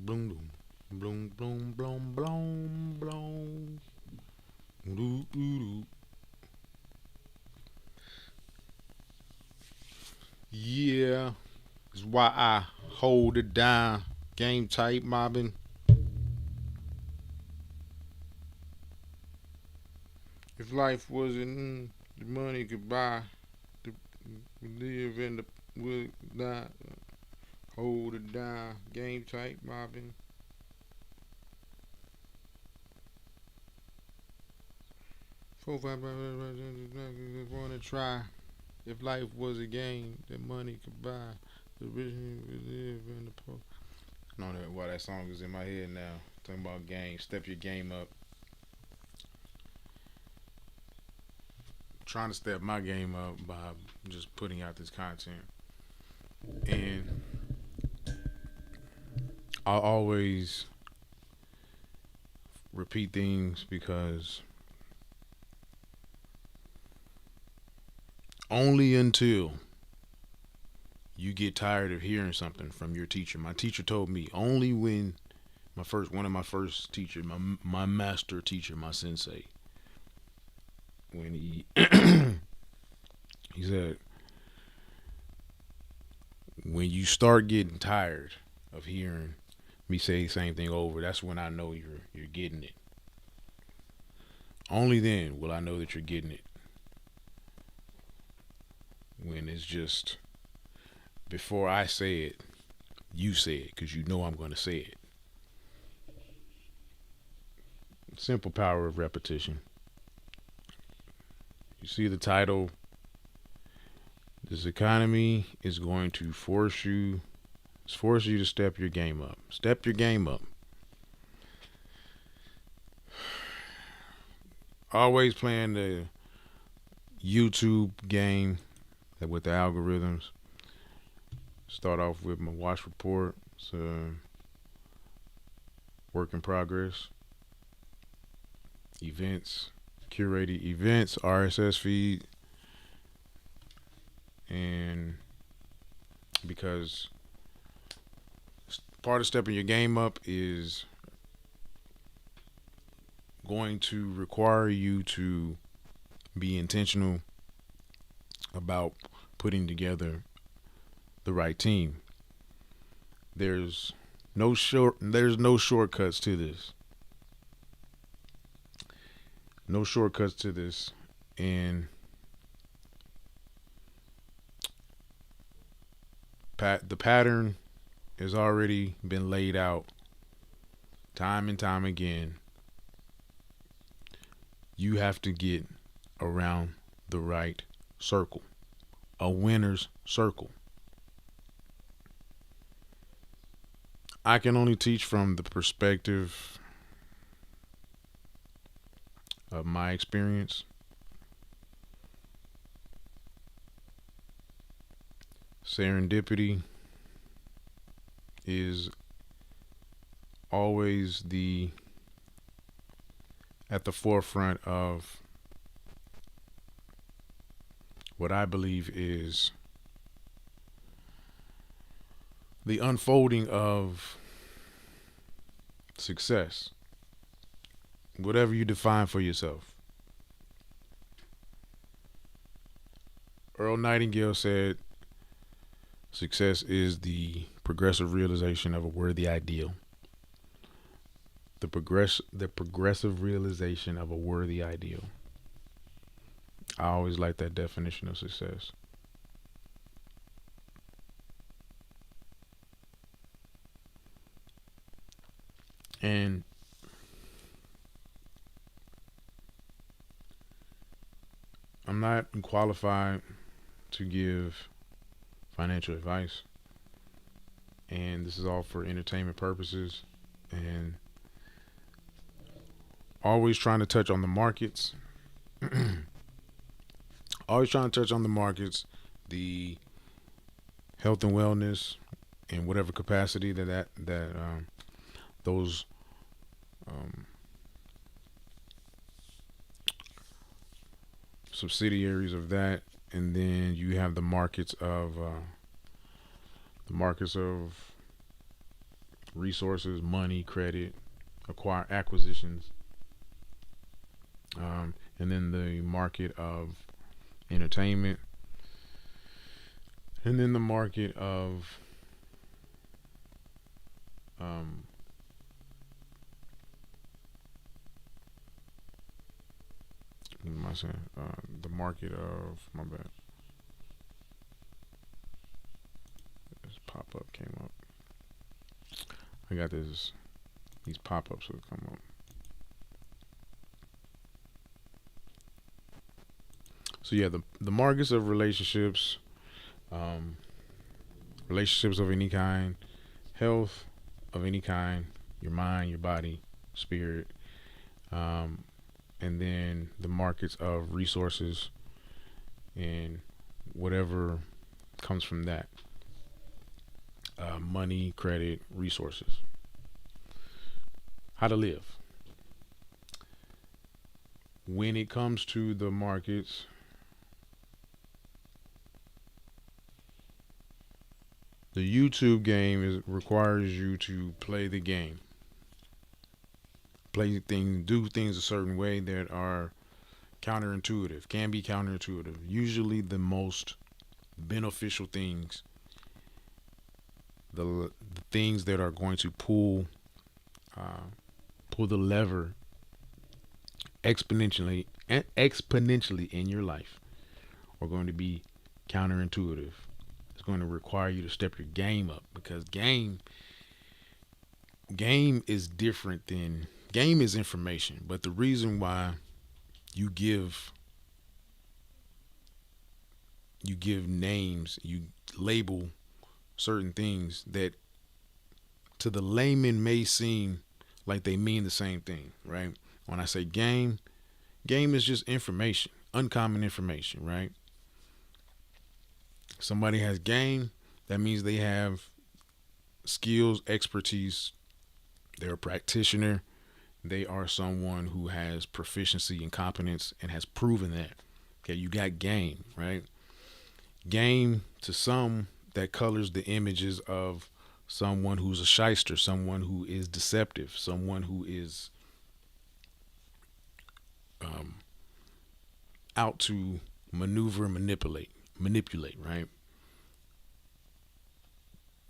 Bloom, bloom, bloom, bloom, bloom, bloom. Doo, doo, doo. Yeah, is why I hold it down. Game type mobbing. If life wasn't the money could buy, to live in the would not hold it down. Game type mobbing. 4, 5, wanna try. If life was a game that money could buy, the rich would live in the poor. I know that why that song is in my head now. Talking about game, step your game up. Trying to step my game up by just putting out this content. And I always repeat things because only until you get tired of hearing something from your teacher. My teacher told me only when one of my first teachers, my master teacher, my sensei, when he said, when you start getting tired of hearing me say the same thing over, that's when I know you're getting it. Only then will I know that you're getting it. When it's just before I say it, you say it because you know I'm going to say it. Simple power of repetition. You see the title. This economy is going to force you to step your game up. Step your game up. Always playing the YouTube game with the algorithms. Start off with my watch report. It's a work in progress. Events, curated events, RSS feed, and because part of stepping your game up is going to require you to be intentional about putting together the right team. There's no shortcuts to this. No shortcuts to this. And the pattern has already been laid out time and time again. You have to get around the right circle, a winner's circle. I can only teach from the perspective of my experience. Serendipity is always at the forefront of what I believe is the unfolding of success, whatever you define for yourself. Earl Nightingale said, success is the progressive realization of a worthy ideal. The progressive realization of a worthy ideal. I always like that definition of success. And I'm not qualified to give financial advice. And this is all for entertainment purposes. And always trying to touch on the markets. Always trying to touch on the markets, the health and wellness, in whatever capacity that those subsidiaries of that, and then you have the markets of resources, money, credit, acquisitions, and then the market of entertainment, and then the market of um, what am I saying? The market of my bad. This pop up came up. I got these pop ups will come up. So yeah, the markets of relationships, um, relationships of any kind, health of any kind, your mind, your body, spirit, um, and then the markets of resources and whatever comes from that, money, credit, resources. How to live. When it comes to the markets, the YouTube game requires you to play the game, do things a certain way that are counterintuitive, can be counterintuitive. Usually, the most beneficial things, the things that are going to uh, pull the lever exponentially in your life, are going to be counterintuitive. It's going to require you to step your game up because game is different than game is information, but the reason why you give you give names, you label certain things that to the layman may seem like they mean the same thing, right? When I say game is just information, uncommon information, right? Somebody has game, that means they have skills, expertise, they're a practitioner, they are someone who has proficiency and competence and has proven that. Okay, you got game, right? Game to some that colors the images of someone who's a shyster, someone who is deceptive, someone who is um, out to maneuver and manipulate, right?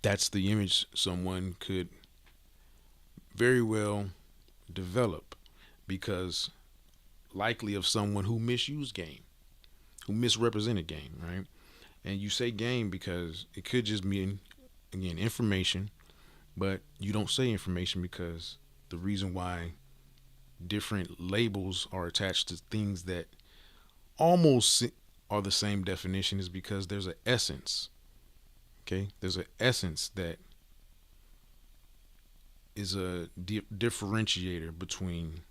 That's the image someone could very well develop because likely of someone who misused game, who misrepresented game, right? And you say game because it could just mean, again, information, but you don't say information because the reason why different labels are attached to things that almost are the same definition is because there's an essence. Okay, there's an essence that is a differentiator between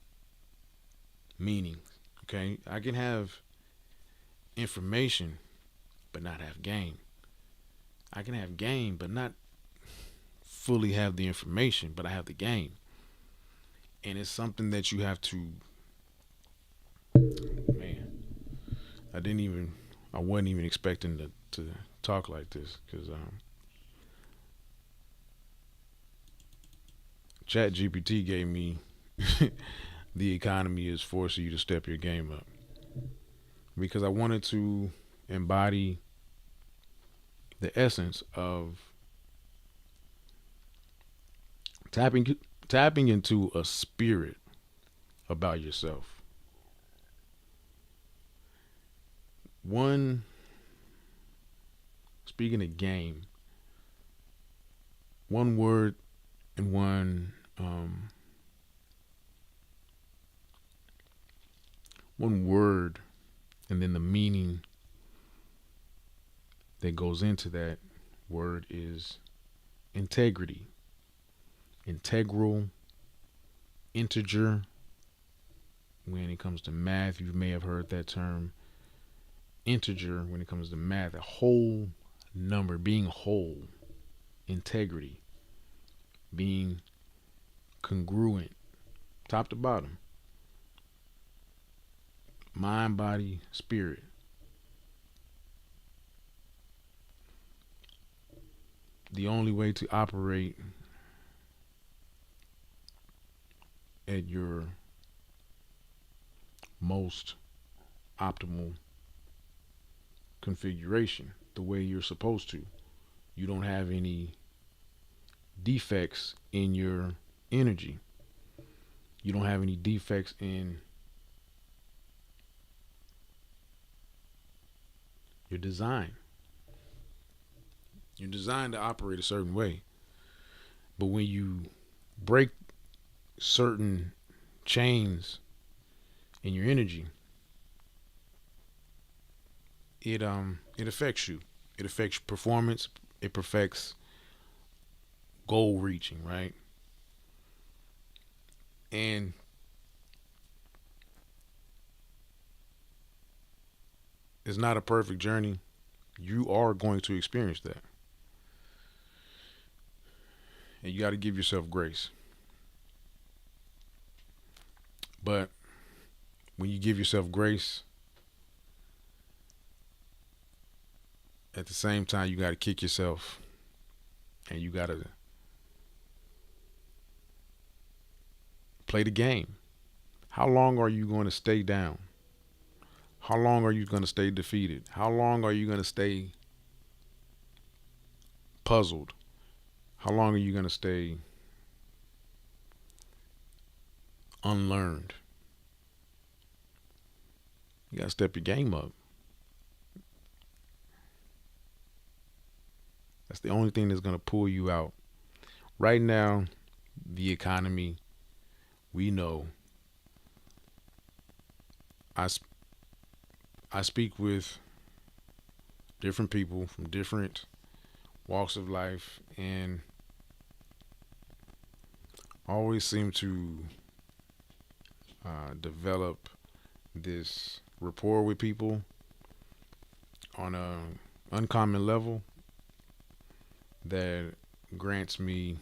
meanings. Okay, I can have information but not have game. I can have game but not fully have the information, but I have the game. And it's something that you have to, man, I wasn't even expecting to talk like this because Chat GPT gave me the economy is forcing you to step your game up because I wanted to embody the essence of tapping tapping into a spirit about yourself. One speaking of game, one word and one word and then the meaning that goes into that word is integrity. Integral, integer. When it comes to math, you may have heard that term. Integer, when it comes to math, a whole number, being whole. Integrity, being congruent, top to bottom. Mind, body, spirit. The only way to operate at your most optimal configuration the way you're supposed to. You don't have any defects in your energy. You don't have any defects in your design. You're designed to operate a certain way. But when you break certain chains in your energy, it affects you. It affects performance. It affects goal reaching, right? And it's not a perfect journey. You are going to experience that. And you got to give yourself grace. But when you give yourself grace, at the same time, you got to kick yourself and you got to play the game. How long are you going to stay down? How long are you going to stay defeated? How long are you going to stay puzzled? How long are you going to stay unlearned? You got to step your game up. That's the only thing that's going to pull you out. Right now, the economy, we know. I, I speak with different people from different walks of life and always seem to develop this rapport with people on a uncommon level that grants me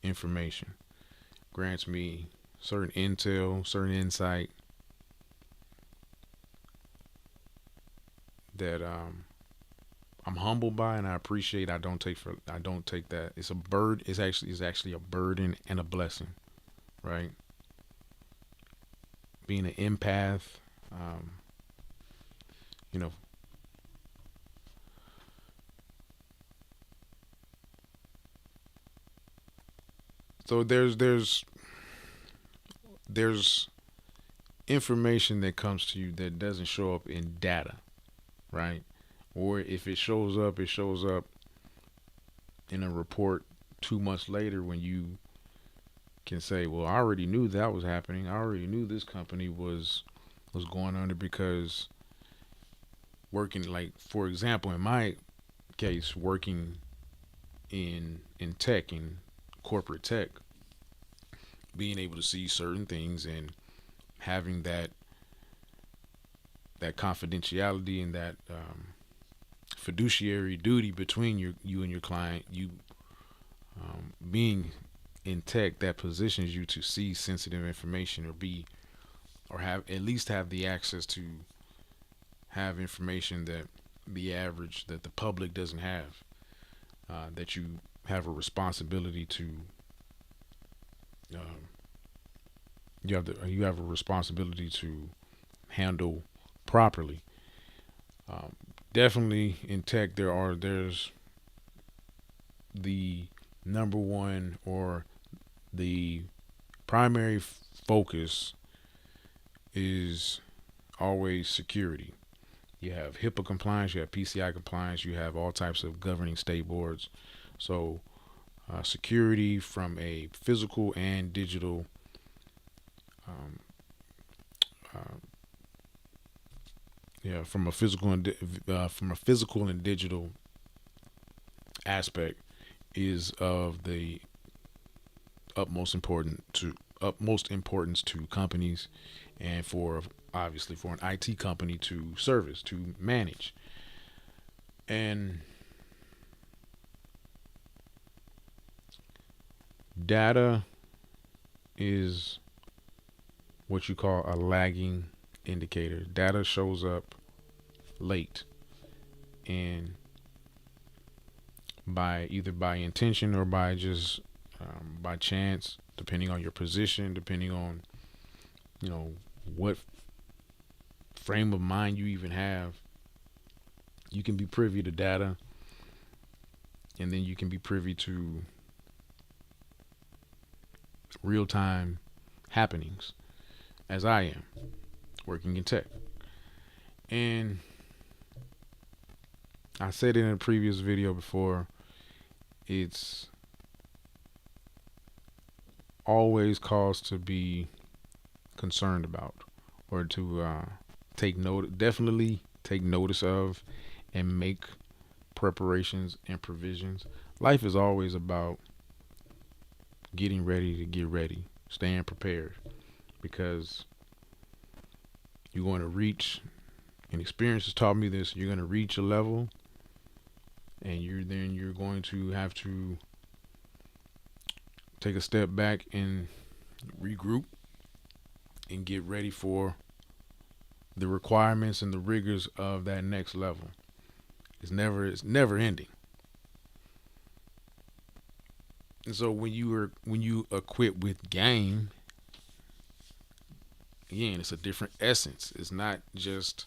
information, grants me certain intel, certain insight that I'm humbled by and I appreciate. I don't take that. It's actually a burden and a blessing, right? Being an empath, um, you know, so there's information that comes to you that doesn't show up in data, right? Or if it shows up in a report 2 months later when you can say, well, I already knew that was happening. I already knew this company was going under because working, like, for example, in my case, working in tech, in corporate tech, being able to see certain things and having that confidentiality and that fiduciary duty between you and your client, you being in tech, that positions you to see sensitive information or have at least have the access to have information that the public doesn't have, that you have a responsibility to um, you have a responsibility to handle properly. Um, Definitely in tech there's the number one or the primary focus is always security. You have HIPAA compliance, you have PCI compliance, you have all types of governing state boards. So security from a physical and digital um, uh, yeah, from a physical and digital aspect is of the utmost importance to companies and for obviously for an IT company to service, to manage. And data is what you call a lagging indicator. Data shows up late and by either by intention or by just by chance depending on your position, depending on, what frame of mind you even have, you can be privy to data, and then you can be privy to real time happenings, as I am working in tech. And I said it in a previous video before, it's always cause to be concerned about, or to take note, definitely take notice of, and make preparations and provisions. Life is always about getting ready to get ready, staying prepared, because you're going to reach, and experience has taught me this, you're going to reach a level, and you're going to have to take a step back and regroup and get ready for the requirements and the rigors of that next level. It's never ending. And so when you equip with game, again, it's a different essence. It's not just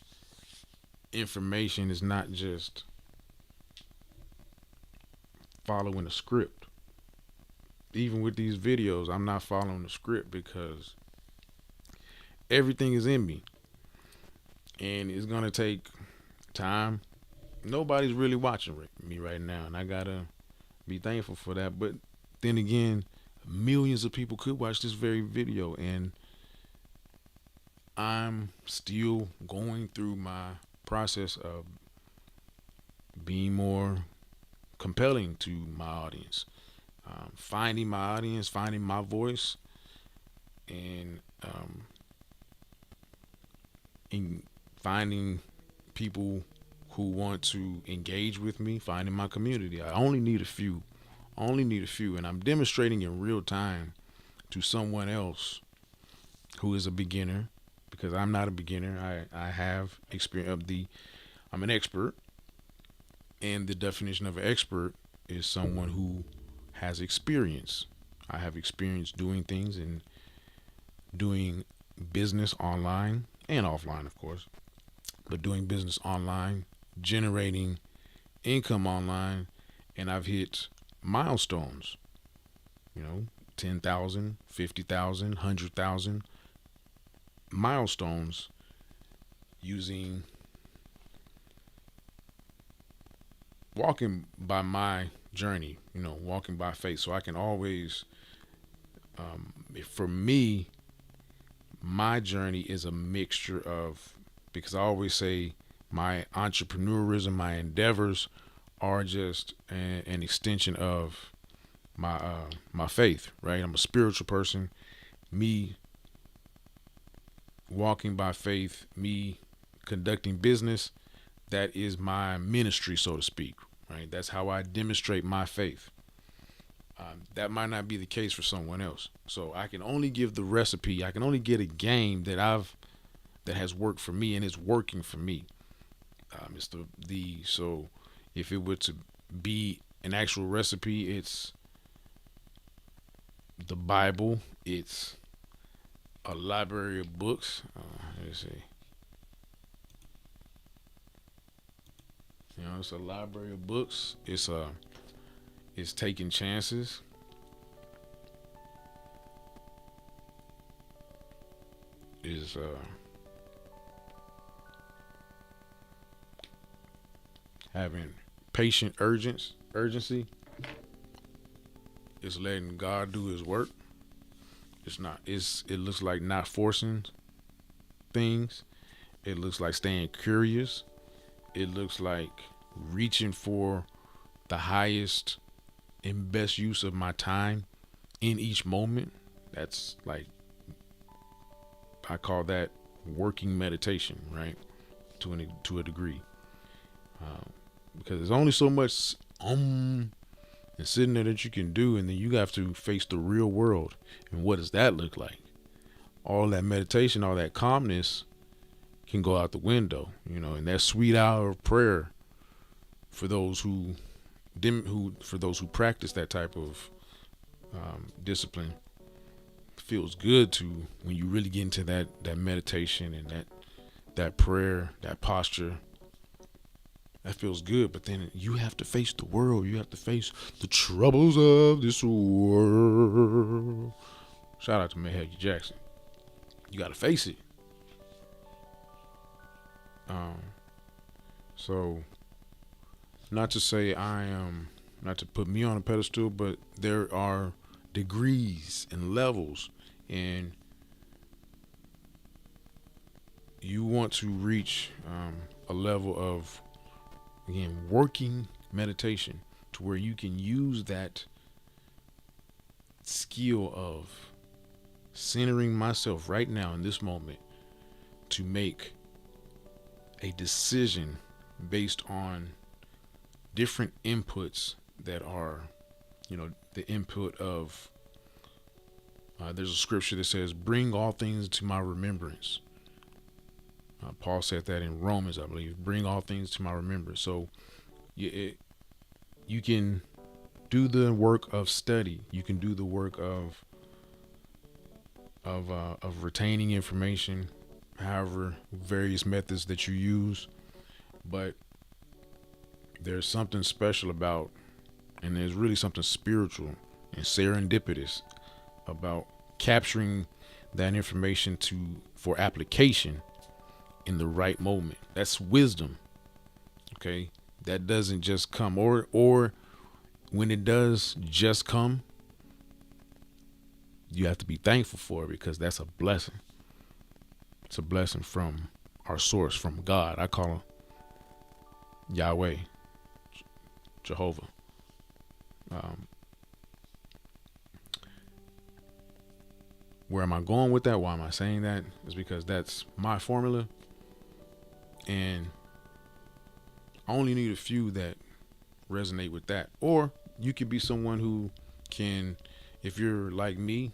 information. It's not just following a script. Even with these videos, I'm not following the script, because everything is in me, and it's gonna take time. Nobody's really watching me right now, and I gotta be thankful for that. But then again, millions of people could watch this very video, and I'm still going through my process of being more compelling to my audience, finding my audience, finding my voice, and in finding people who want to engage with me, finding my community. I only need a few, and I'm demonstrating in real time to someone else who is a beginner, because I'm not a beginner. I have experience. I'm an expert, and the definition of an expert is someone who has experience. I have experience doing things, and doing business online and offline, of course, but doing business online, generating income online, and I've hit milestones, 10,000, 50,000, 100,000 milestones, using walking by my journey, walking by faith. So I can always, for me, my journey is a mixture of, because I always say my entrepreneurism, my endeavors are just an extension of my faith, right? I'm a spiritual person. Me walking by faith, me conducting business, that is my ministry, so to speak, right? That's how I demonstrate my faith. That might not be the case for someone else. So I can only give the recipe. I can only get a game that has worked for me, and it's working for me. It's so if it were to be an actual recipe, it's the Bible. It's a library of books. Let's see. It's a library of books. It's taking chances. Is having patient urgency. It's letting God do His work. It looks like not forcing things. It looks like staying curious. It looks like reaching for the highest and best use of my time in each moment. That's like, I call that working meditation, right? To a degree, because there's only so much and sitting there that you can do, and then you have to face the real world. And what does that look like? All that meditation, all that calmness can go out the window, and that sweet hour of prayer for those who practice that type of discipline. feels good to when you really get into that meditation and that prayer, that posture. That feels good, but then you have to face the world. You have to face the troubles of this world. Shout out to Mahalia Jackson. You got to face it. Um, so, not to say not to put me on a pedestal, but there are degrees and levels, and you want to reach a level of, again, working meditation to where you can use that skill of centering myself right now in this moment to make a decision based on different inputs that are, the input of, there's a scripture that says, bring all things to my remembrance. Paul said that in Romans, I believe, bring all things to my remembrance. So you can do the work of study. You can do the work of retaining information, however, various methods that you use. But there's something special about, and there's really something spiritual and serendipitous about capturing that information for application in the right moment. That's wisdom. Okay, that doesn't just come, or when it does just come, you have to be thankful for it, because that's a blessing. It's a blessing from our source, from God. I call him Yahweh, Jehovah. Where am I going with that? Why am I saying that? Is because that's my formula, and I only need a few that resonate with that. Or you could be someone who can, if you're like me,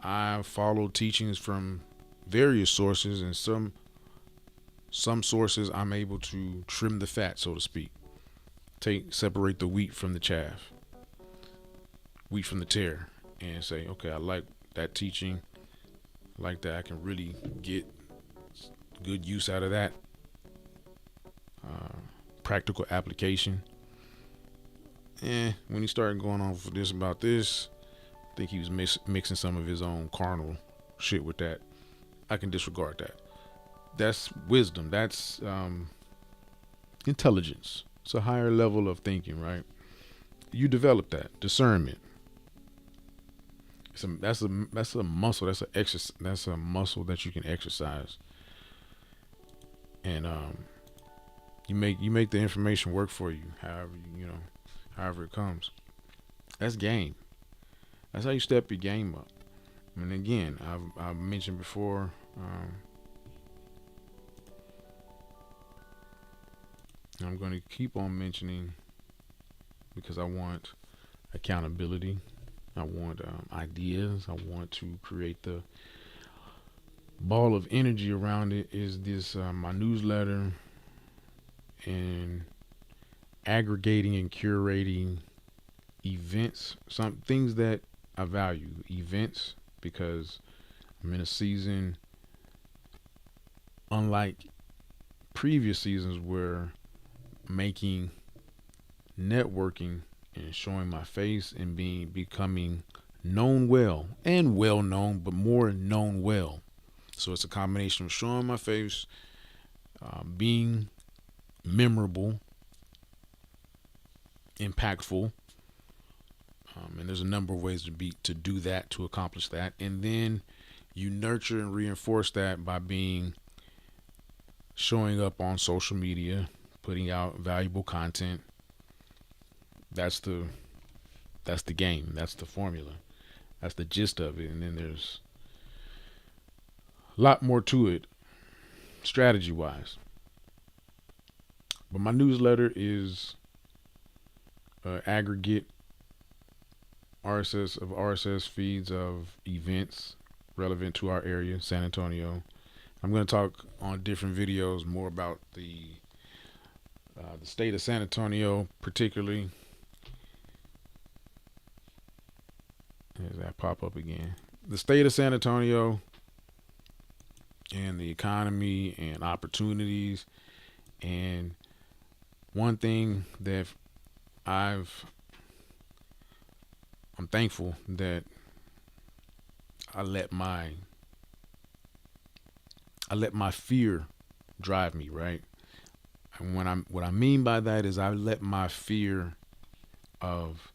I follow teachings from various sources, and some sources I'm able to trim the fat, so to speak. Separate the wheat from the chaff, wheat from the tare, and say, okay, I like that teaching, like that. I can really get good use out of that. Practical application. When he started going on for this about this, I think he was mixing some of his own carnal shit with that. I can disregard that. That's wisdom. That's intelligence. It's a higher level of thinking, right? You develop that discernment. That's a muscle. That's a muscle that you can exercise, and you make the information work for you. However it comes. That's game. That's how you step your game up. And again, I've mentioned before. I'm going to keep on mentioning, because I want accountability. I want ideas. I want to create the ball of energy around it. Is this my newsletter, and aggregating and curating events, some things that I value, events, because I'm in a season unlike previous seasons where making networking and showing my face and becoming known well and well known, but more known well. So it's a combination of showing my face, being memorable, impactful, and there's a number of ways to do that, to accomplish that. And then you nurture and reinforce that by showing up on social media, putting out valuable content. That's the game. That's the formula. That's the gist of it. And then there's a lot more to it, strategy wise. But my newsletter is aggregate RSS feeds of events relevant to our area, San Antonio. I'm going to talk on different videos more about the state of San Antonio, particularly. Does that pop up again? the state of San Antonio and the economy and opportunities. And one thing that I've I'm thankful that I let my I let my fear drive me, right? And what I mean by that is I let my fear of,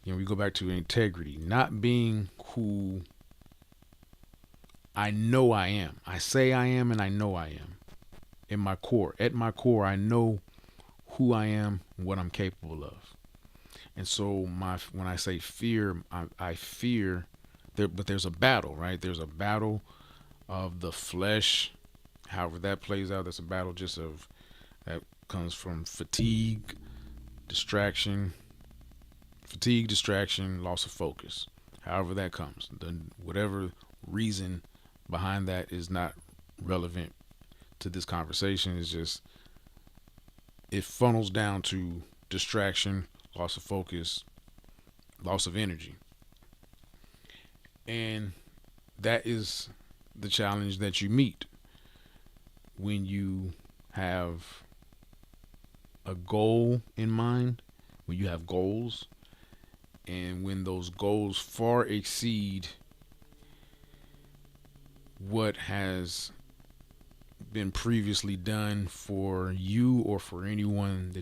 we go back to integrity, not being who I know I am. I say I am and I know I am. In my core, at my core, I know who I am and what I'm capable of. And so when I say fear, I fear there, but there's a battle, right? There's a battle of the flesh. However that plays out, that's a battle just of that comes from distraction, distraction, loss of focus. However that comes, whatever reason behind that is not relevant to this conversation. It's just it funnels down to distraction, loss of focus, loss of energy. And that is the challenge that you meet when you have a goal in mind, when you have goals, and when those goals far exceed what has been previously done for you or for anyone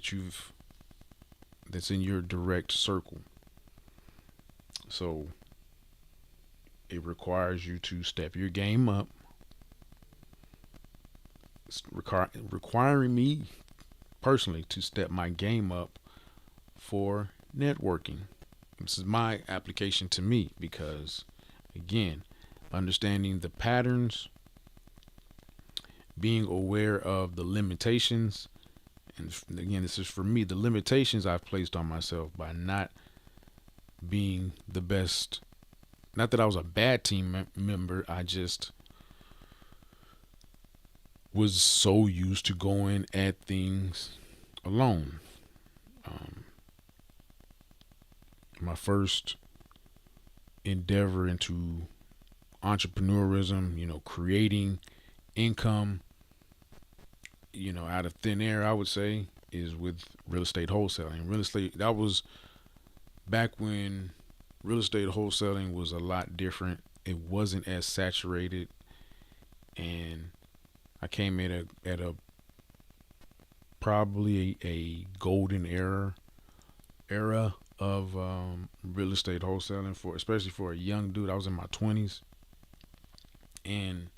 that's in your direct circle. So it requires you to step your game up. It's requiring me personally to step my game up for networking. This is my application to me because, again, understanding the patterns, being aware of the limitations, and again, this is for me, the limitations I've placed on myself by not being the best. Not that I was a bad team member, I just was so used to going at things alone. My first endeavor into entrepreneurism, creating income, out of thin air, I would say, is with real estate wholesaling. Real estate, that was back when real estate wholesaling was a lot different. It wasn't as saturated, and I came in at a probably a golden era of real estate wholesaling, especially for a young dude. I was in my 20s, and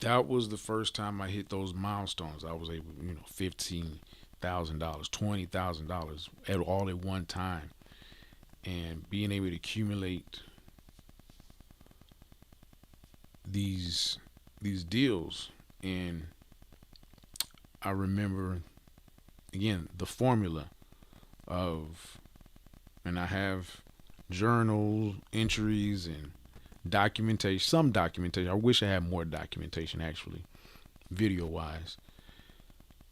that was the first time I hit those milestones. I was able, $15,000, $20,000 all at one time, and being able to accumulate these deals. And I remember, again, the formula of, and I have journal entries and some documentation. I wish I had more documentation, actually, video wise,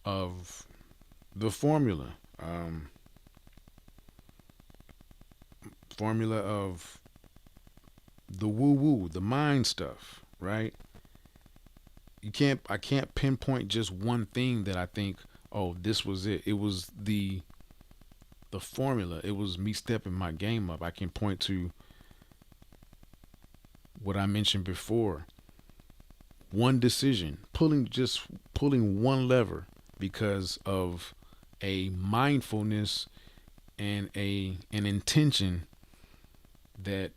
of the formula. Formula of the woo the mind stuff, right? I can't pinpoint just one thing that I think, oh, this was it. It was the formula. It was me stepping my game up. I can point to what I mentioned before. One decision, pulling one lever because of a mindfulness and an intention that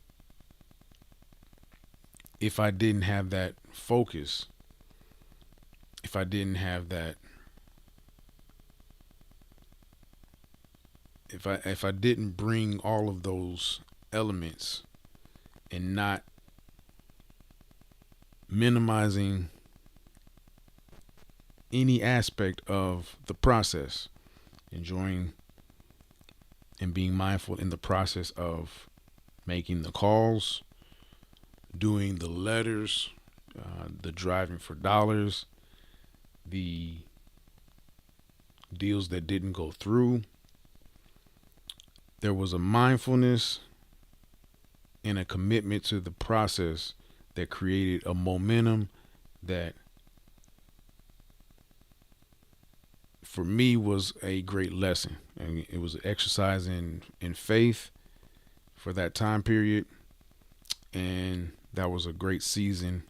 if I didn't have that focus, if I didn't have that, if I didn't bring all of those elements and not minimizing any aspect of the process, enjoying and being mindful in the process of making the calls, doing the letters, the driving for dollars, the deals that didn't go through. There was a mindfulness and a commitment to the process that created a momentum that for me was a great lesson. And it was an exercise in faith for that time period. And that was a great season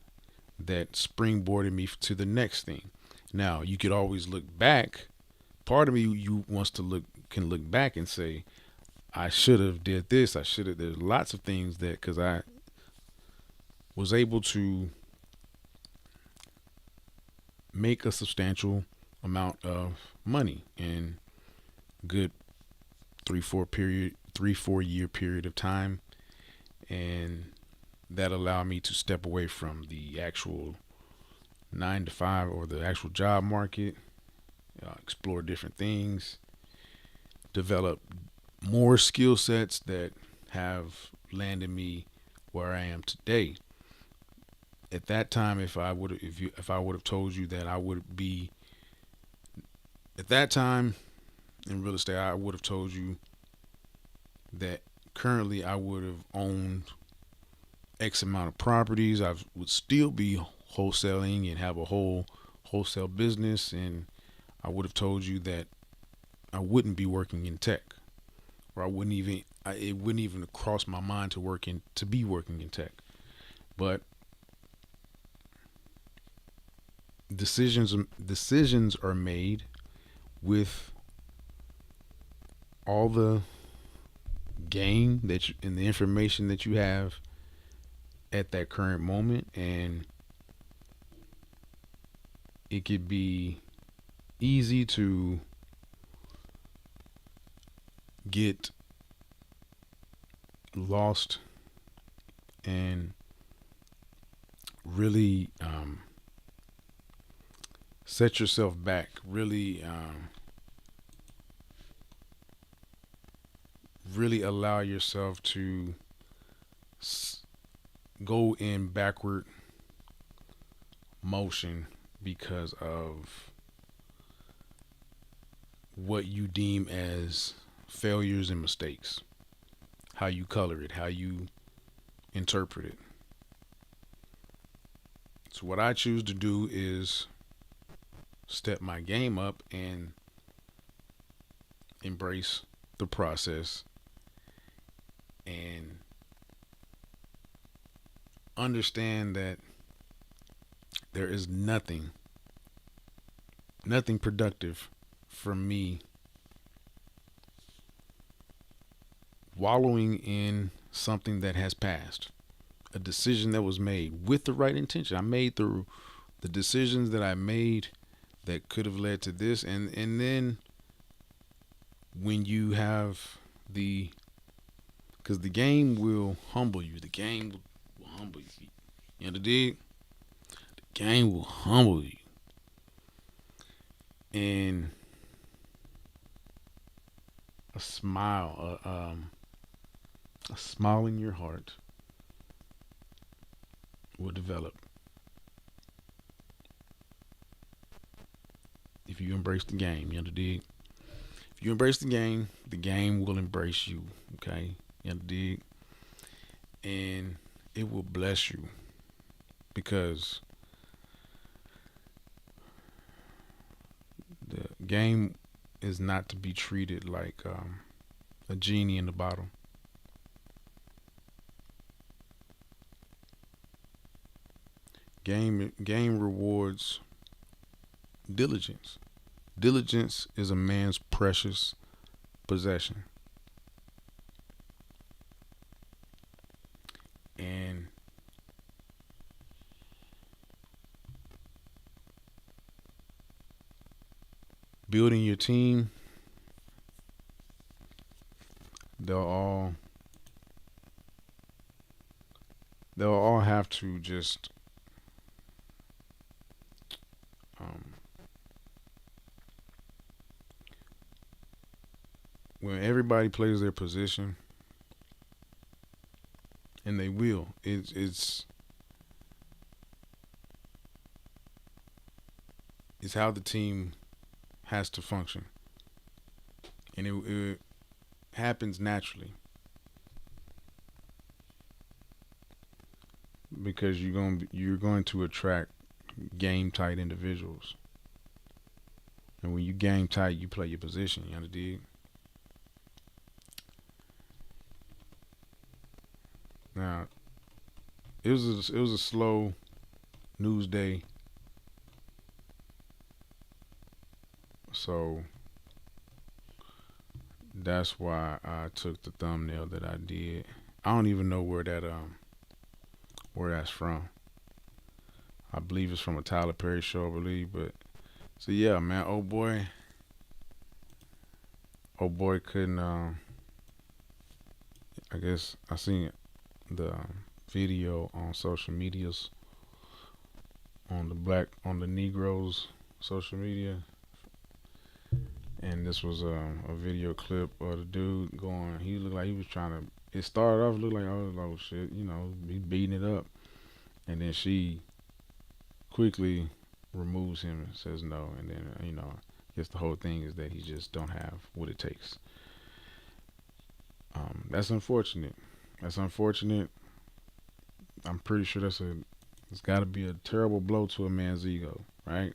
that springboarded me to the next thing. Now you could always look back. Part of me you wants to look can look back and say, I should have did this. I should have. There's lots of things that because I was able to make a substantial amount of money in good 3 4 year period of time, and that allowed me to step away from the actual 9 to 5 or the actual job market, explore different things, develop more skill sets that have landed me where I am today. At that time, if I would have told you that I would be at that time in real estate, I would have told you that currently I would have owned X amount of properties. I would still be wholesaling and have a whole wholesale business, and I would have told you that I wouldn't be working in tech, or it wouldn't even cross my mind to be working in tech. But decisions are made with all the gain and the information that you have at that current moment, and it could be easy to get lost and really set yourself back, really allow yourself to go in backward motion because of what you deem as failures and mistakes, how you color it, how you interpret it. So what I choose to do is step my game up and embrace the process and understand that there is nothing productive from me wallowing in something that has passed, a decision that was made with the right intention. I made the decisions that I made that could have led to this, and then when you have because the game will humble you. The game will humble you. You know the dig? The game will humble you, and a smile in your heart will develop if you embrace the game. You know the dig? If you embrace the game will embrace you. Okay, you know the dig? And it will bless you because the game is not to be treated like a genie in the bottle. Game rewards diligence. Diligence is a man's precious possession. And building your team, they'll all have to just um, when everybody plays their position, and they will. It's how the team has to function, and it happens naturally. because you're going to attract game tight individuals, and when you game tight, you play your position. You understand? Now it was a slow news day, so that's why I took the thumbnail that I did. I don't even know where that's from. I believe it's from a Tyler Perry show, I believe. But so yeah, man, oh boy couldn't. I guess I seen the video on social medias on the Negroes social media, and this was a video clip of the dude going. He looked like he was trying to. It started off looked like oh shit, he beating it up, and then she quickly removes him and says no, and then I guess the whole thing is that he just don't have what it takes. That's unfortunate. That's unfortunate. I'm pretty sure it's got to be a terrible blow to a man's ego, right?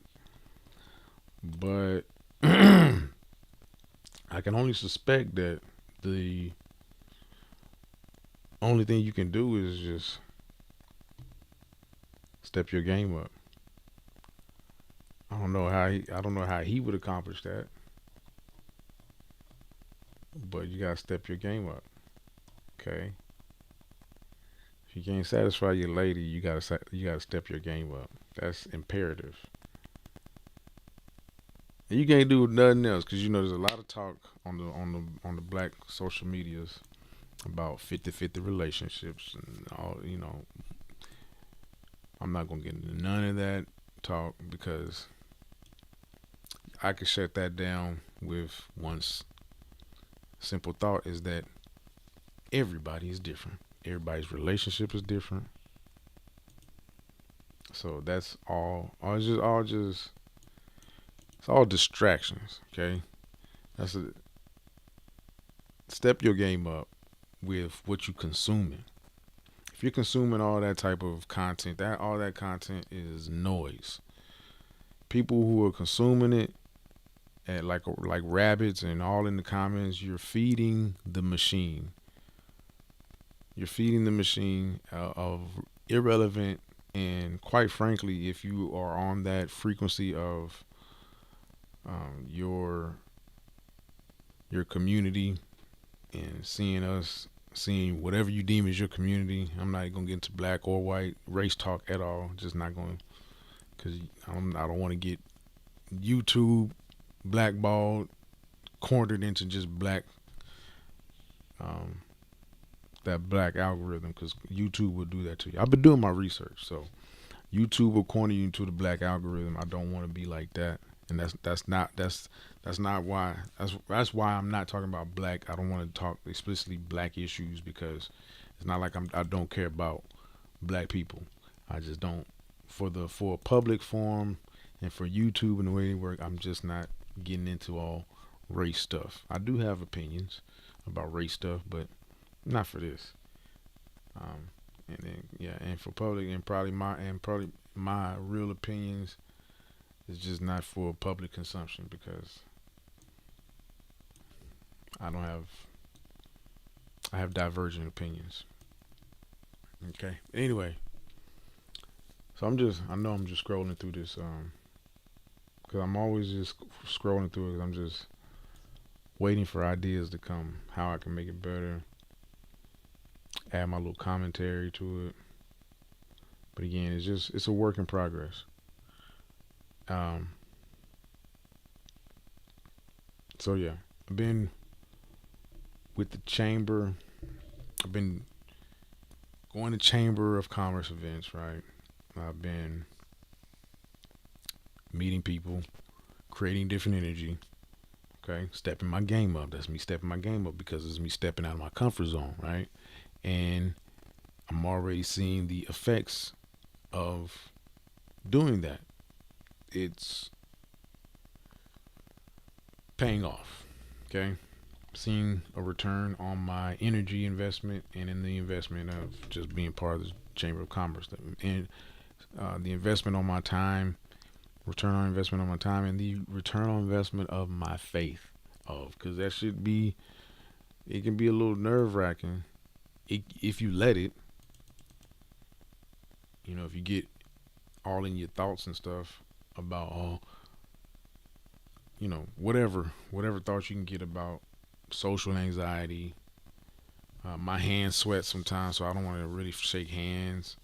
But I can only suspect that the only thing you can do is just step your game up. I don't know how he would accomplish that, but you gotta step your game up. Okay. If you can't satisfy your lady, you gotta step your game up. That's imperative. And you can't do nothing else because there's a lot of talk on the black social medias about 50-50 relationships and all. I'm not gonna get into none of that talk because I can shut that down with one simple thought: is that everybody is different. Everybody's relationship is different. So that's it's all distractions. Okay, that's a step your game up with what you consuming. If you're consuming all that type of content, that all that content is noise. People who are consuming it at like rabbits and all in the comments, you're feeding the machine. You're feeding the machine of irrelevant, and quite frankly, if you are on that frequency of your community and seeing whatever you deem as your community. I'm not gonna get into black or white race talk at all. Just not going because I don't want to get YouTube blackballed, cornered into just um, that black algorithm because YouTube will do that to you. I've been doing my research, so YouTube will corner you into the black algorithm. I don't want to be like that, and that's not why that's why I'm not talking about black. I don't want to talk explicitly black issues because it's not like I don't care about black people. I just don't for a public forum and for YouTube and the way they work. I'm just not getting into all race stuff. I do have opinions about race stuff, but not for this. Um, and then yeah, and for public and probably my real opinions is just not for public consumption because I don't have I have divergent opinions. Okay. Anyway, so I know I'm just scrolling through this because I'm always just scrolling through it 'cause I'm just waiting for ideas to come, how I can make it better, add my little commentary to it. But again, it's a work in progress. Um, so yeah, I've been with the chamber. I've been going to chamber of commerce events, right? I've been meeting people, creating different energy. Okay, stepping my game up. That's me stepping my game up because it's me stepping out of my comfort zone, right? And I'm already seeing the effects of doing that. It's paying off. Okay, seeing a return on my energy investment and in the investment of just being part of the Chamber of Commerce, and the investment on my time, return on investment on my time, and the return on investment of my faith. Of because that should be, it can be a little nerve wracking if you let it. If you get all in your thoughts and stuff about whatever thoughts you can get about social anxiety. My hands sweat sometimes, so I don't want to really shake hands.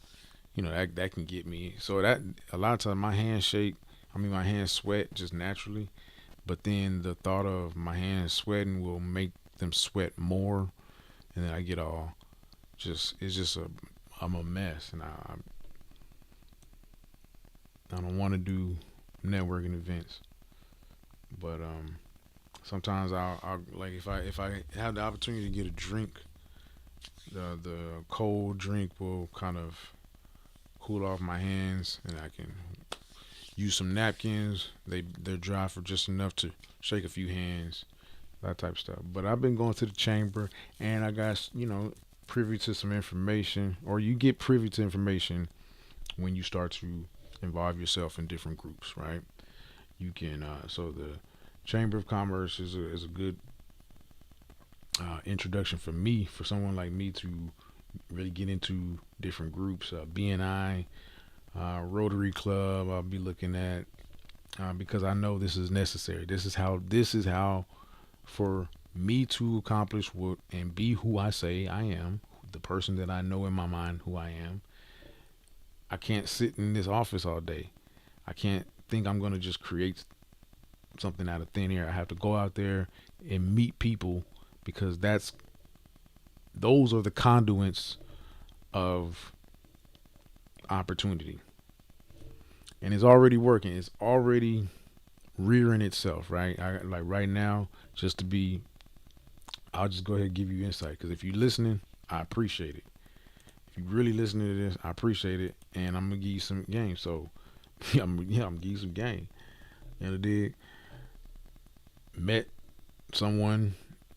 That can get me. So that a lot of times my hands shake. I mean, my hands sweat just naturally, but then the thought of my hands sweating will make them sweat more, and then I get all just it's just I'm a mess, and I don't want to do networking events, but sometimes I'll like if I have the opportunity to get a drink, the cold drink will kind of cool off my hands, and I can use some napkins. They're dry for just enough to shake a few hands, that type of stuff. But I've been going to the chamber, and I got privy to some information, or you get privy to information when you start to involve yourself in different groups, right? You can so the Chamber of Commerce is a good introduction for me, for someone like me to really get into different groups. BNI, Rotary Club, I'll be looking at because I know this is necessary. This is how for me to accomplish what and be who I say I am, the person that I know in my mind who I am. I can't sit in this office all day. I can't think I'm going to just create something out of thin air. I have to go out there and meet people because those are the conduits of opportunity. And it's already working. It's already rearing itself, right? Like right now, just to be, I'll just go ahead and give you insight because if you're listening, I appreciate it. If you really listening to this, I appreciate it, and I'm gonna give you some game. So, I'm gonna give you some game. And I did met someone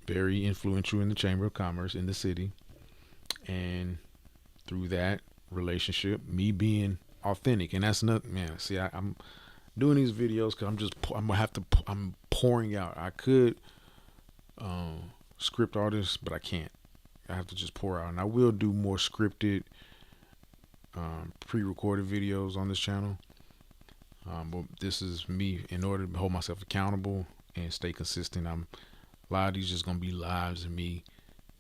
very influential in the Chamber of Commerce in the city, and through that relationship, me being authentic, and that's not man. See, I'm doing these videos because I'm gonna have to I'm pouring out. I could script all this, but I can't. I have to just pour out, and I will do more scripted, pre-recorded videos on this channel. But this is me in order to hold myself accountable and stay consistent. A lot of these just gonna be lives of me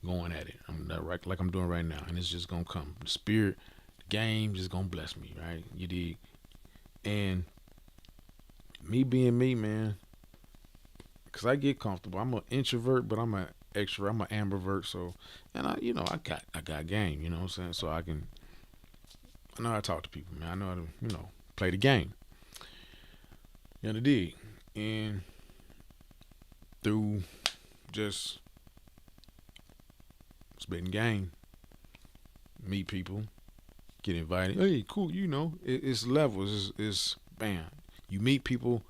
going at it. I'm not right like I'm doing right now, and it's just gonna come. The spirit, the game, just gonna bless me, right? You dig? And me being me, man, because I get comfortable. I'm an introvert, but I'm an extrovert. I'm an ambivert. So, and I got game. You know what I'm saying? So I know how to talk to people, man. I know how to play the game. You know, dig. And through just spitting game, meet people, get invited. Hey, cool. It's levels. It's bam. You meet people,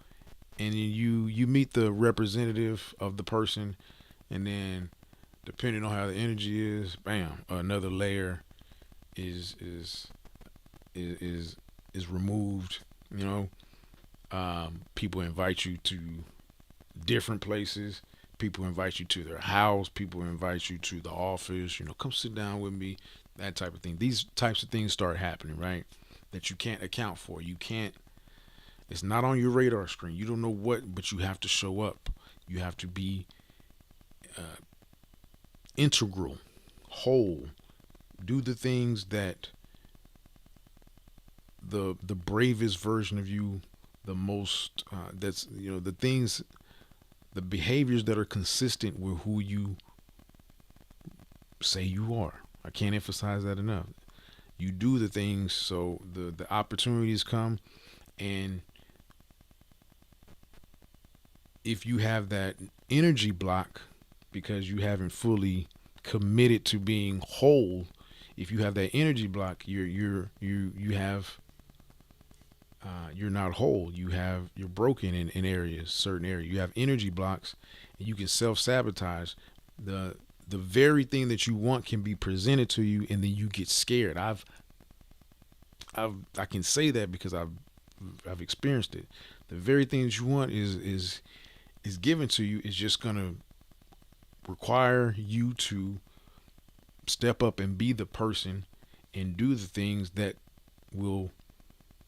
and then you meet the representative of the person, and then depending on how the energy is, bam, another layer is is is removed. You know, people invite you to different places. People invite you to their house. People invite you to the office. Come sit down with me. That type of thing. These types of things start happening, right? That you can't account for. You can't. It's not on your radar screen. You don't know what, but you have to show up. You have to be integral, whole. Do the things that the bravest version of you, the most that's the things, the behaviors that are consistent with who you say you are. I can't emphasize that enough. You do the things so the opportunities come, and if you have that energy block because you haven't fully committed to being whole, if you have that energy block, you're not whole. You're broken in areas, certain areas. You have energy blocks, and you can self sabotage The the very thing that you want can be presented to you, and then you get scared. I can say that because I've experienced it. The very thing that you want is given to you. Is just gonna require you to step up and be the person and do the things that will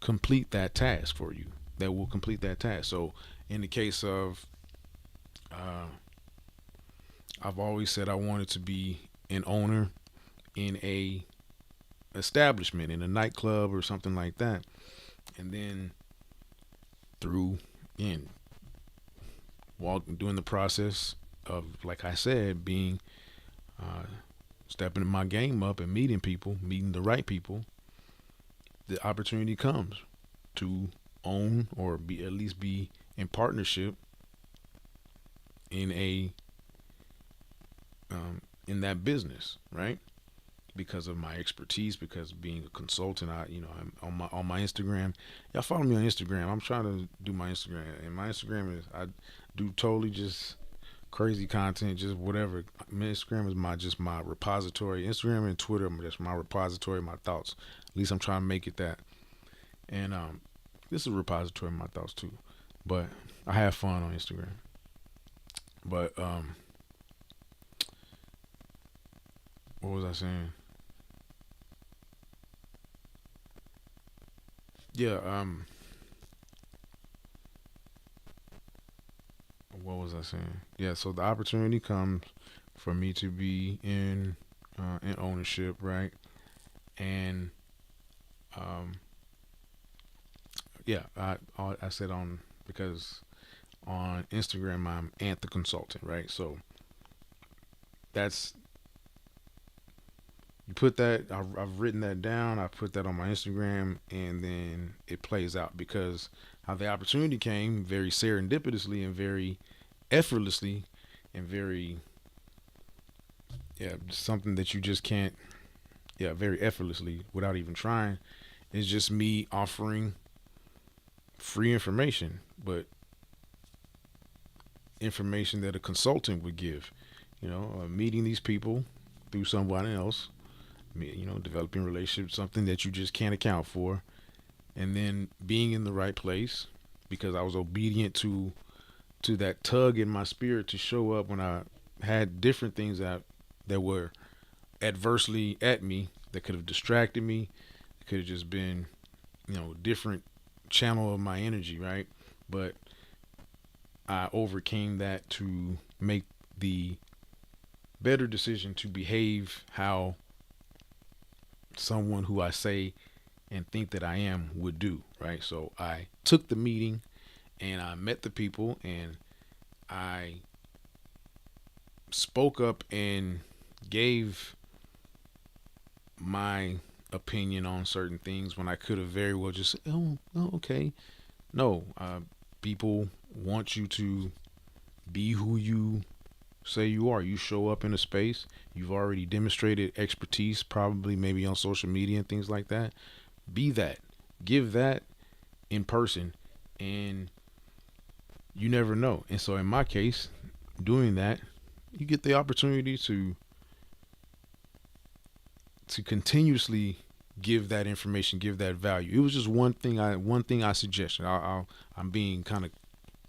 complete that task for you. That will complete that task. So in the case of, uh, I've always said I wanted to be an owner in a establishment, in a nightclub or something like that. And then through in while doing the process of, like I said, being uh, stepping my game up and meeting people, meeting the right people, the opportunity comes to own or be at least be in partnership in a in that business, right? Because of my expertise, because of being a consultant, I'm on my Instagram. Y'all follow me on Instagram. I'm trying to do my Instagram, and my Instagram is I do totally just crazy content, just whatever. My Instagram is my repository. Instagram and Twitter are just my repository, my thoughts. At least I'm trying to make it that. And this is a repository of my thoughts too. But I have fun on Instagram. But what was I saying? Yeah. What was I saying? Yeah. So the opportunity comes for me to be in ownership, right? And um, yeah, I said on because on Instagram I'm Ant the consultant, right? So that's you put that. I've written that down. I put that on my Instagram, and then it plays out because how the opportunity came very serendipitously and very effortlessly and very, yeah, something that you just can't, yeah, very effortlessly without even trying. It's just me offering free information, but information that a consultant would give. Meeting these people through someone else, developing relationships, something that you just can't account for, and then being in the right place because I was obedient to that tug in my spirit to show up when I had different things that were adversely at me that could have distracted me. It could have just been, different channel of my energy, right? But I overcame that to make the better decision to behave how someone who I say and think that I am would do, right? So I took the meeting and I met the people and I spoke up and gave my opinion on certain things when I could have very well just said, oh, okay. No, people want you to be who you say you are. You show up in a space, you've already demonstrated expertise, probably maybe on social media and things like that. Be that, give that in person, and you never know. And so, in my case, doing that, you get the opportunity to continuously give that information, give that value. It was just one thing I suggested. I'm being kind of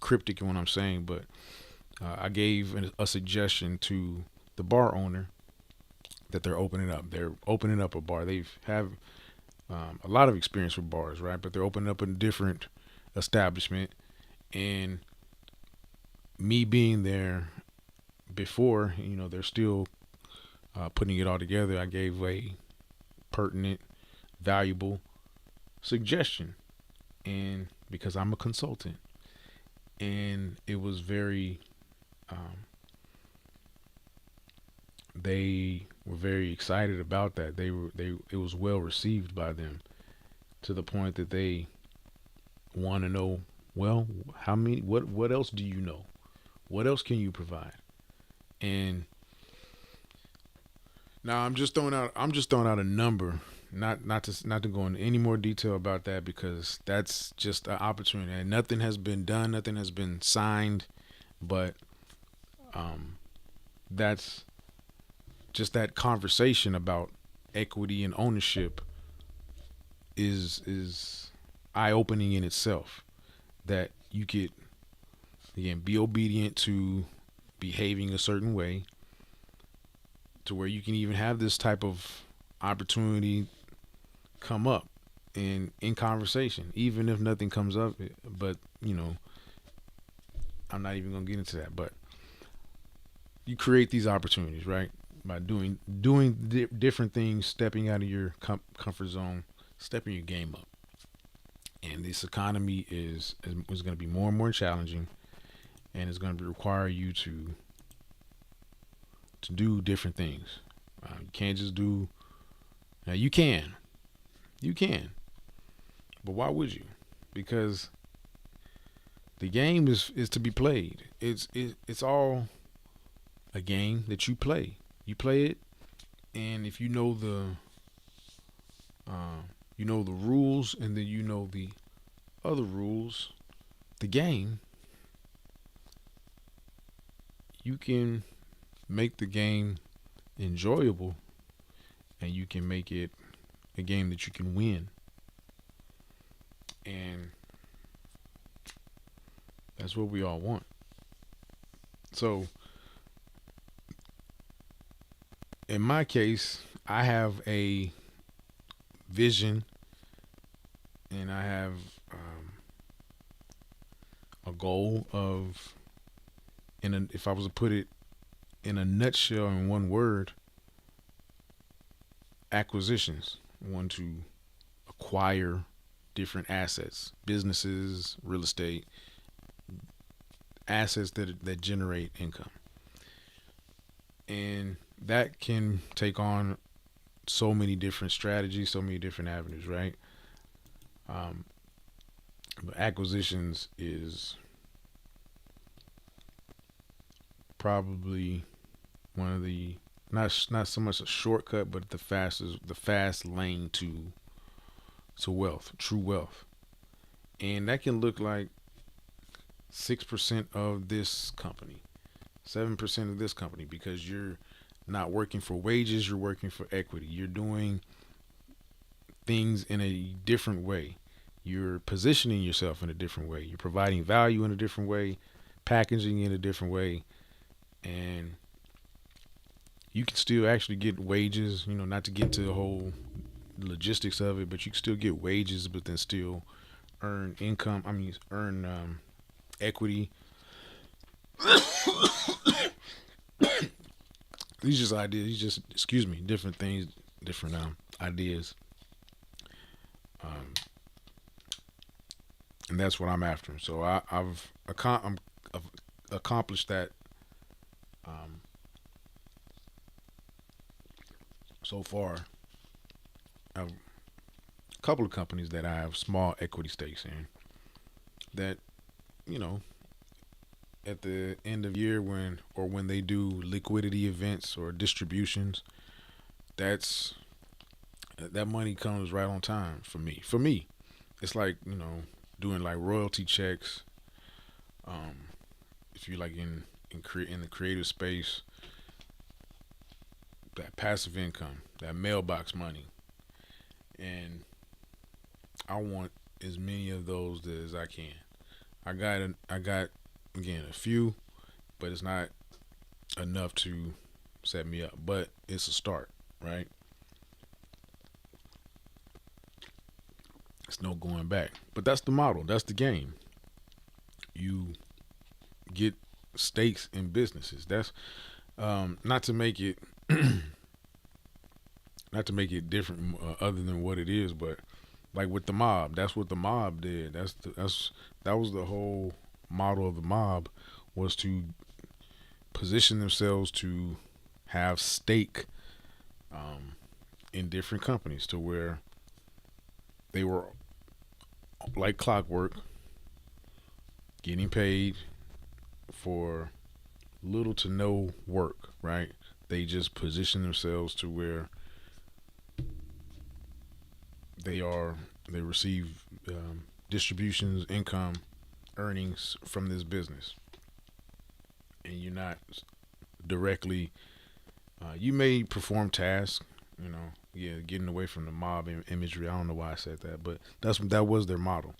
cryptic in what I'm saying, but I gave a suggestion to the bar owner that they're opening up. They're opening up a bar. They've have a lot of experience with bars, right? But they're opening up a different establishment, and me being there before, they're still putting it all together. I gave a pertinent, valuable suggestion, and because I'm a consultant, and it was very they were very excited about that. They it was well received by them to the point that they want to know, well, how many what else do you know? What else can you provide? And now I'm just throwing out a number, not to go into any more detail about that because that's just an opportunity and nothing has been done, nothing has been signed, but um that's just that conversation about equity and ownership is eye opening in itself. That you could, again, be obedient to behaving a certain way, to where you can even have this type of opportunity come up in conversation, even if nothing comes up. But I'm not even gonna get into that. But you create these opportunities, right? By doing different things, stepping out of your comfort zone, stepping your game up. And this economy is going to be more and more challenging, and it's going to require you to do different things. You can't just do. Now you can, but why would you? Because the game is to be played. It's all a game that you play. You play it, and if you know the rules, and then you know the other rules, the game, you can make the game enjoyable, and you can make it a game that you can win. And that's what we all want. So, in my case, I have a vision, and I have a goal of, if I was to put it in a nutshell in one word, acquisitions. I want to acquire different assets, businesses, real estate, assets that generate income. And that can take on so many different strategies, so many different avenues, right? Um, but acquisitions is probably one of the, not so much a shortcut, but the fast lane to wealth, true wealth. And that can look like 6% of this company, 7% of this company, because you're not working for wages, you're working for equity. You're doing things in a different way. You're positioning yourself in a different way. You're providing value in a different way, packaging in a different way, and you can still actually get wages, not to get into the whole logistics of it, but you can still get wages, but then still earn income. I mean, earn equity. These just ideas. These just, excuse me, different things, different ideas, um, and that's what I'm after. So I've accomplished that um, so far. I've a couple of companies that I have small equity stakes in. That you know, at the end of the year, when they do liquidity events or distributions, that's that money comes right on time for me. For me, it's like doing like royalty checks. Um, if you like in the creative space, that passive income, that mailbox money, and I want as many of those as I can. I got again a few, but it's not enough to set me up. But it's a start, right? It's no going back. But that's the model. That's the game. You get stakes in businesses. That's not to make it not to make it different, other than what it is, but like with the mob, that's what the mob did. That was the whole model of the mob, was to position themselves to have stake um, in different companies, to where they were like clockwork, getting paid for little to no work, right? They just position themselves to where they receive distributions, income, earnings from this business, and you're not. directly. You may perform tasks, you know, yeah, getting away from the mob imagery. I don't know why I said that, but that was their model.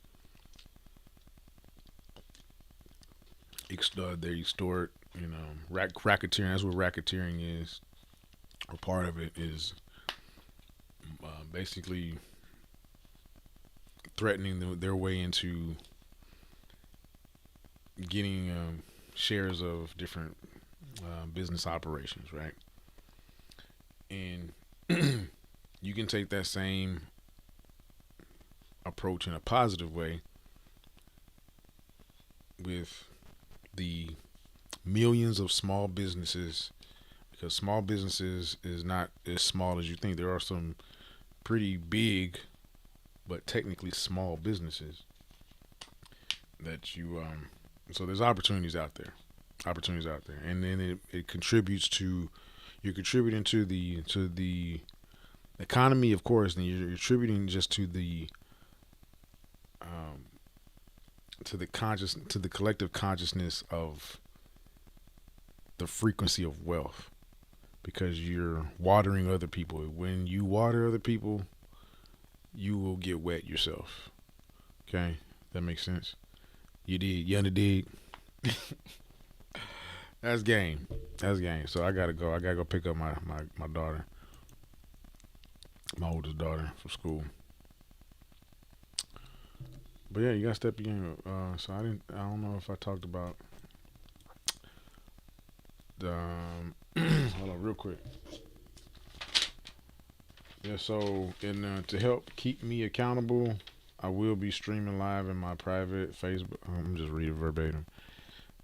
They extort, you know, racketeering. That's what racketeering is, or part of it is basically threatening their way into getting shares of different business operations, right? And you can take that same approach in a positive way with the millions of small businesses, because small businesses is not as small as you think. There are some pretty big but technically small businesses that you so there's opportunities out there, and then it contributes to, you're contributing to the economy, of course, and you're contributing just um, to the collective consciousness of the frequency of wealth, because you're watering other people. When you water other people, you will get wet yourself. Okay, that makes sense. You did, you underdid. That's game. That's game. So I gotta go. I gotta go pick up my daughter, my oldest daughter, from school. But yeah, you gotta step your game up. So I didn't. I don't know if I talked about the. Hold on, real quick. Yeah. So to help keep me accountable, I will be streaming live in my private Facebook. I'm just reading verbatim.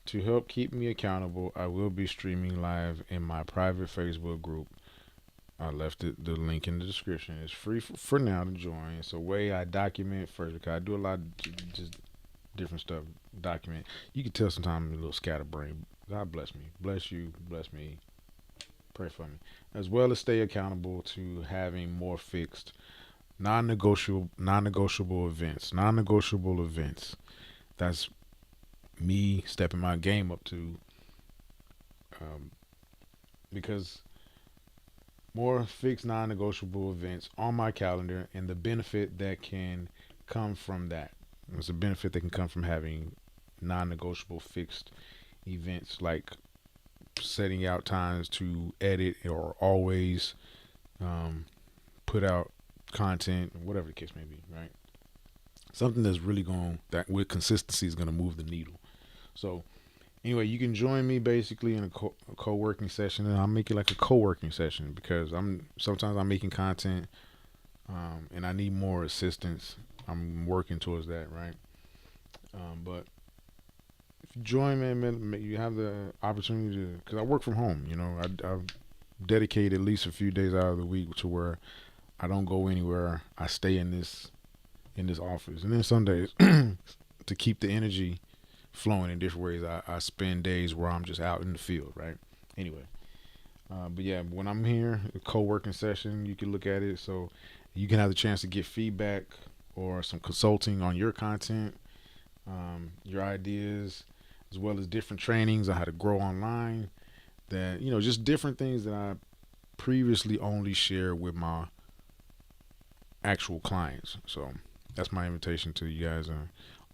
To help keep me accountable, I will be streaming live in my private Facebook group. I left the link in the description. It's free for now to join. It's a way I document first, because I do a lot of just different stuff. Document. You can tell sometimes I'm a little scatterbrained. God bless me. Bless you. Bless me. Pray for me. As well as stay accountable to having more fixed, non-negotiable events. Non-negotiable events. That's me stepping my game up to, um, because more fixed non-negotiable events on my calendar, and the benefit that can come from that. There's a benefit that can come from having non-negotiable fixed events, like setting out times to edit, or always um, put out content, whatever the case may be, right? Something that's really going, that with consistency is going to move the needle. So anyway, you can join me basically in a co-working session, and I'll make it like a co-working session, because sometimes I'm making content, and I need more assistance. I'm working towards that, right? But if you join me, man, you have the opportunity to, because I work from home. You know, I've dedicated at least a few days out of the week to where I don't go anywhere. I stay in this office, and then some days to keep the energy flowing in different ways, I spend days where I'm just out in the field, right? Anyway, but yeah, when I'm here, a co-working session, you can look at it, so you can have the chance to get feedback or some consulting on your content, your ideas, as well as different trainings on how to grow online. That, you know, just different things that I previously only share with my actual clients. So that's my invitation to you guys.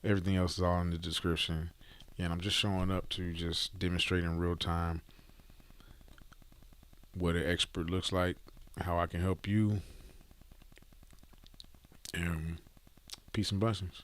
Everything else is all in the description. And I'm just showing up to just demonstrate in real time what an expert looks like, how I can help you, and peace and blessings.